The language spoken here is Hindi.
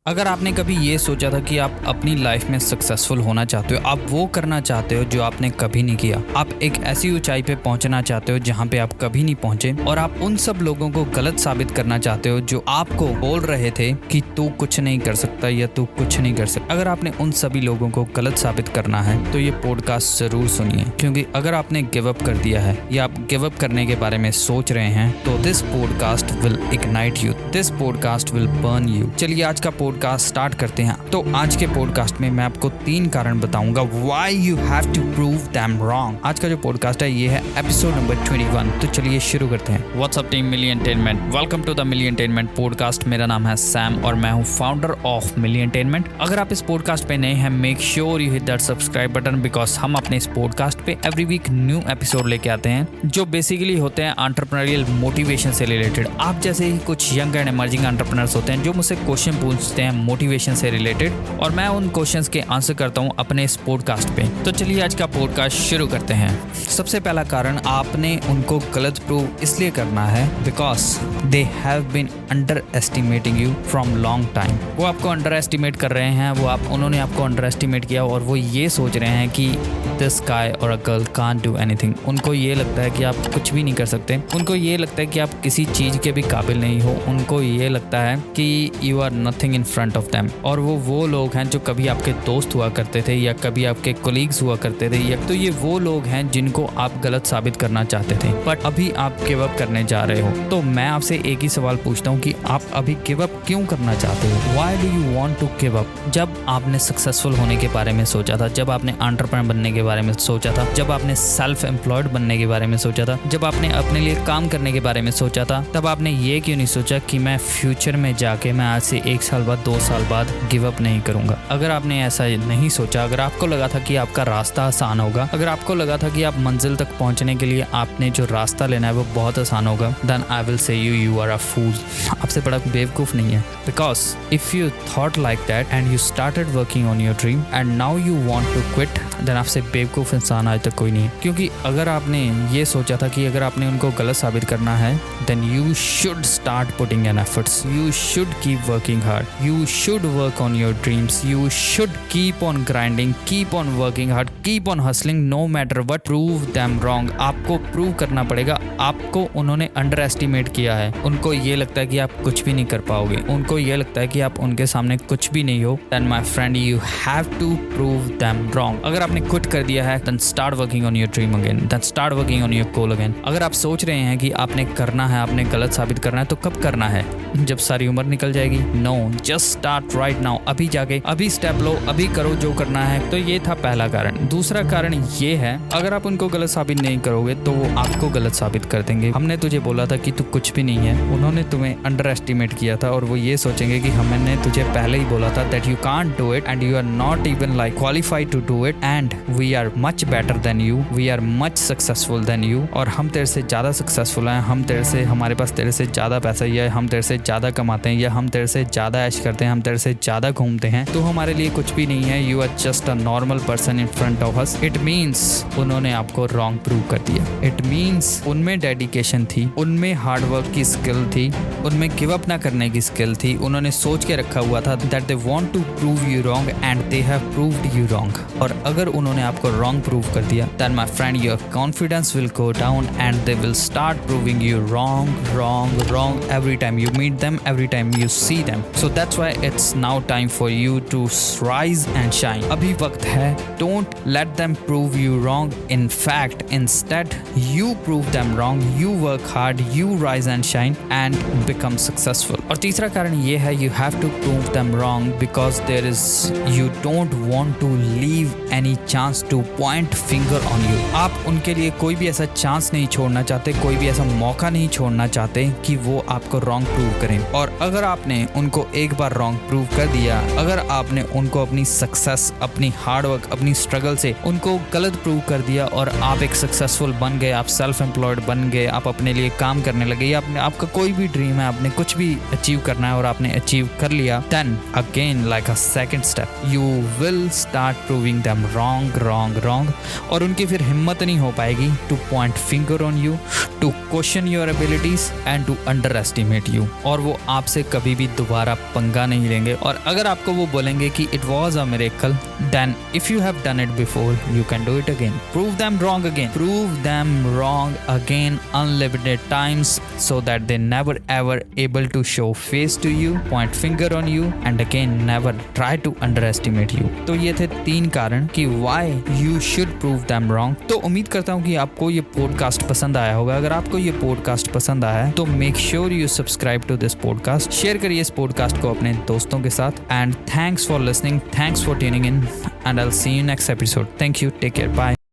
अगर आपने कभी ये सोचा था कि आप अपनी लाइफ में सक्सेसफुल होना चाहते हो, आप वो करना चाहते हो जो आपने कभी नहीं किया, आप एक ऐसी ऊंचाई पे पहुंचना चाहते हो जहां पे आप कभी नहीं पहुंचे, और आप उन सब लोगों को गलत साबित करना चाहते हो जो आपको बोल रहे थे कि तू कुछ नहीं कर सकता या तू कुछ नहीं कर सकता। अगर आपने उन सभी लोगों को गलत साबित करना है तो ये पॉडकास्ट जरूर सुनिए, क्योंकि अगर आपने गिव अप कर दिया है या आप गिव अप करने के बारे में सोच रहे हैं तो this podcast will ignite you, this podcast will burn you. चलिए आज का पॉडकास्ट स्टार्ट करते हैं। तो आज के पॉडकास्ट में मैं आपको 3 कारण बताऊंगा why you have to prove them wrong. आज का जो पॉडकास्ट है ये है एपिसोड नंबर 21। तो चलिए शुरू करते हैं। What's up team Million Entertainment, welcome to the Million Entertainment podcast. मेरा नाम है सैम और मैं हूं फाउंडर ऑफ मिलियन एंटरटेनमेंट। अगर आप इस पॉडकास्ट पे नए हैं, make sure you hit that subscribe button, because हम अपने इस पॉडकास्ट पे एवरी वीक न्यू एपिसोड लेके आते हैं जो बेसिकली होते हैं एंटरप्रेन्योरियल मोटिवेशन से रिलेटेड। आप जैसे ही कुछ यंग एंड इमर्जिंग एंटरप्रेन्योर्स होते हैं जो मुझसे क्वेश्चन पूछते हैं मोटिवेशन से रिलेटेड, और मैं उन क्वेश्चंस के आंसर करता हूं अपने इस पॉडकास्ट पे। तो चलिए आज का पॉडकास्ट शुरू करते हैं। सबसे पहला कारण, आपने उनको गलत प्रूव इसलिए करना है because they have been underestimating you from long time. वो आपको अंडर एस्टिमेट कर रहे हैं, उन्होंने आपको अंडर एस्टिमेट किया और वो ये सोच रहे हैं कि दिस गाय और a girl can't do anything. उनको ये लगता है कि आप कुछ भी नहीं कर सकते, उनको ये लगता है कि आप किसी चीज के भी काबिल नहीं हो, उनको ये लगता है कि you are nothing in front of them. और वो लोग हैं जो कभी आपके दोस्त हुआ करते थे या कभी आपके कोलीग्स हुआ करते थे, या तो ये वो लोग हैं जिनको आप गलत साबित करना चाहते थे, बट अभी आप गिव अप करने जा रहे हो। तो मैं आपसे एक ही सवाल पूछता हूँ कि आप अभी गिव अप क्यों करना चाहते हो? Why do you want to give up? जब आपने सक्सेसफुल होने के बारे में सोचा था, जब आपने एंटरप्रेन्योर बनने के बारे में सोचा था, जब आपने सेल्फ एम्प्लॉयड बनने के बारे में सोचा था, जब आपने अपने लिए काम करने के बारे में सोचा था, तब आपने ये क्यों नहीं सोचा कि मैं फ्यूचर में जाके मैं आज से 1 साल बाद 2 साल बाद गिव अप नहीं करूंगा? अगर आपने ऐसा नहीं सोचा, अगर आपको लगा था कि आपका रास्ता आसान होगा, अगर आपको लगा था कि आप मंजिल तक पहुंचने के लिए आपने जो रास्ता लेना है वो बहुत आसान होगा, then I will say you are a fool. आपसे बड़ा बेवकूफ नहीं है। Because if you thought like that and you started working on your dream and now you want to quit, then आपसे बेवकूफ इंसान आज तक कोई नहीं है। क्योंकि अगर आपने ये सोचा था कि अगर आपने उनको गलत साबित करना है, then you should start putting an efforts, you should keep working hard, you should work on your dreams, you should keep on grinding, keep on working hard, keep on hustling, no matter what, prove them wrong। आपको प्रूव करना पड़ेगा। आपको उन्होंने अंडर एस्टिमेट किया है, उनको ये लगता है कि आप कुछ भी नहीं कर पाओगे, उनको ये लगता है कि आप उनके सामने कुछ भी नहीं हो, then my friend you have to prove them wrong। अगर आपने क्विट कर दिया है, then start working on your dream again, then start working on your goal again। अगर आप सोच रहे हैं कि आपने करना है, आपने गलत साबित करना है, तो कब करना है? जब सारी उम्र निकल जाएगी? No, just start right now। अभी जाके अभी स्टेप लो, अभी करो जो करना है। तो ये था पहला कारण। दूसरा कारण ये है, अगर आप उनको गलत साबित नहीं करोगे तो वो आपको गलत साबित कर देंगे। हमने तुझे बोला था कि तू कुछ भी नहीं है, उन्होंने तुम्हें अंडर एस्टिमेट किया था, और वो ये सोचेंगे कि हमने तुझे पहले ही बोला था that you can't do it and you are not even like qualified to do it and we are much better than you, we are much successful than you. और हम तेरे से ज्यादा सक्सेसफुल हैं, हमारे पास तेरे से ज्यादा पैसा, या हम तेरे से ज्यादा कमाते हैं, या हम तेरे से ज्यादा ऐश करते हैं, हम तेरे से ज्यादा घूमते हैं, तो हमारे लिए कुछ भी नहीं है। You are just a normal person in front of us. It means उन्होंने आपको रॉन्ग प्रूव कर दिया। इट मीन्स उनमें डेडिकेशन थी, उनमें हार्डवर्क की स्किल थी, उनमें गिव अप ना करने की स्किल थी। उन्होंने सोच के रखा हुआ था that they want to prove you wrong and they have proved you wrong. और अगर उन्होंने आपको रॉन्ग प्रूव कर दिया, then my friend your confidence will go down and they will start proving you wrong every time you meet them, every time you see them. So that's why it's now time for you to rise and shine। अभी वक्त है। Don't let them prove you wrong, in fact instead you prove them wrong, you work hard, you rise and shine and become successful। और तीसरा कारण ये है, you have to prove them wrong because you don't want to leave any chance to point finger on you। आप उनके लिए कोई भी ऐसा चांस नहीं छोड़ना चाहते, कोई भी ऐसा मौका नहीं छोड़ना चाहते कि वो आपको रॉन्ग प्रूव करें। और अगर आपने उनको एक बार रॉन्ग प्रूव कर दिया, अगर आपने उनको अपनी सक्सेस, अपनी हार्डवर्क, अपनी स्ट्रगल से उनको गलत प्रूव कर दिया और आप एक सक्सेसफुल बन गए, आप सेल्फ एम्प्लॉयड बन गए, आप अपने लिए काम करने लगे, या आपका कोई भी ड्रीम है, आपने कुछ भी अचीव करना है और आपने अचीव कर लिया, then again like a second step you will start proving them wrong. और उनकी फिर हिम्मत नहीं हो पाएगी to point finger on you, to question your abilities and to underestimate you. और और वो आपसे कभी भी दोबारा पंगा नहीं लेंगे। और अगर आपको वो बोलेंगे कि it was a miracle, then if you have done it before you can do it again. Prove them wrong again, prove them wrong again unlimited times so that they never ever able to show face to you, point finger on you and again never try to underestimate you। तो ये थे 3 कारण कि why you should prove them wrong। तो उम्मीद करता हूँ कि आपको ये पॉडकास्ट पसंद आया होगा। अगर आपको ये पॉडकास्ट पसंद आया है तो make sure you subscribe to this podcast, share करिए इस पॉडकास्ट को अपने दोस्तों के साथ। And thanks for listening, thanks for tuning in and I will see you next episode. Thank you, take care, bye.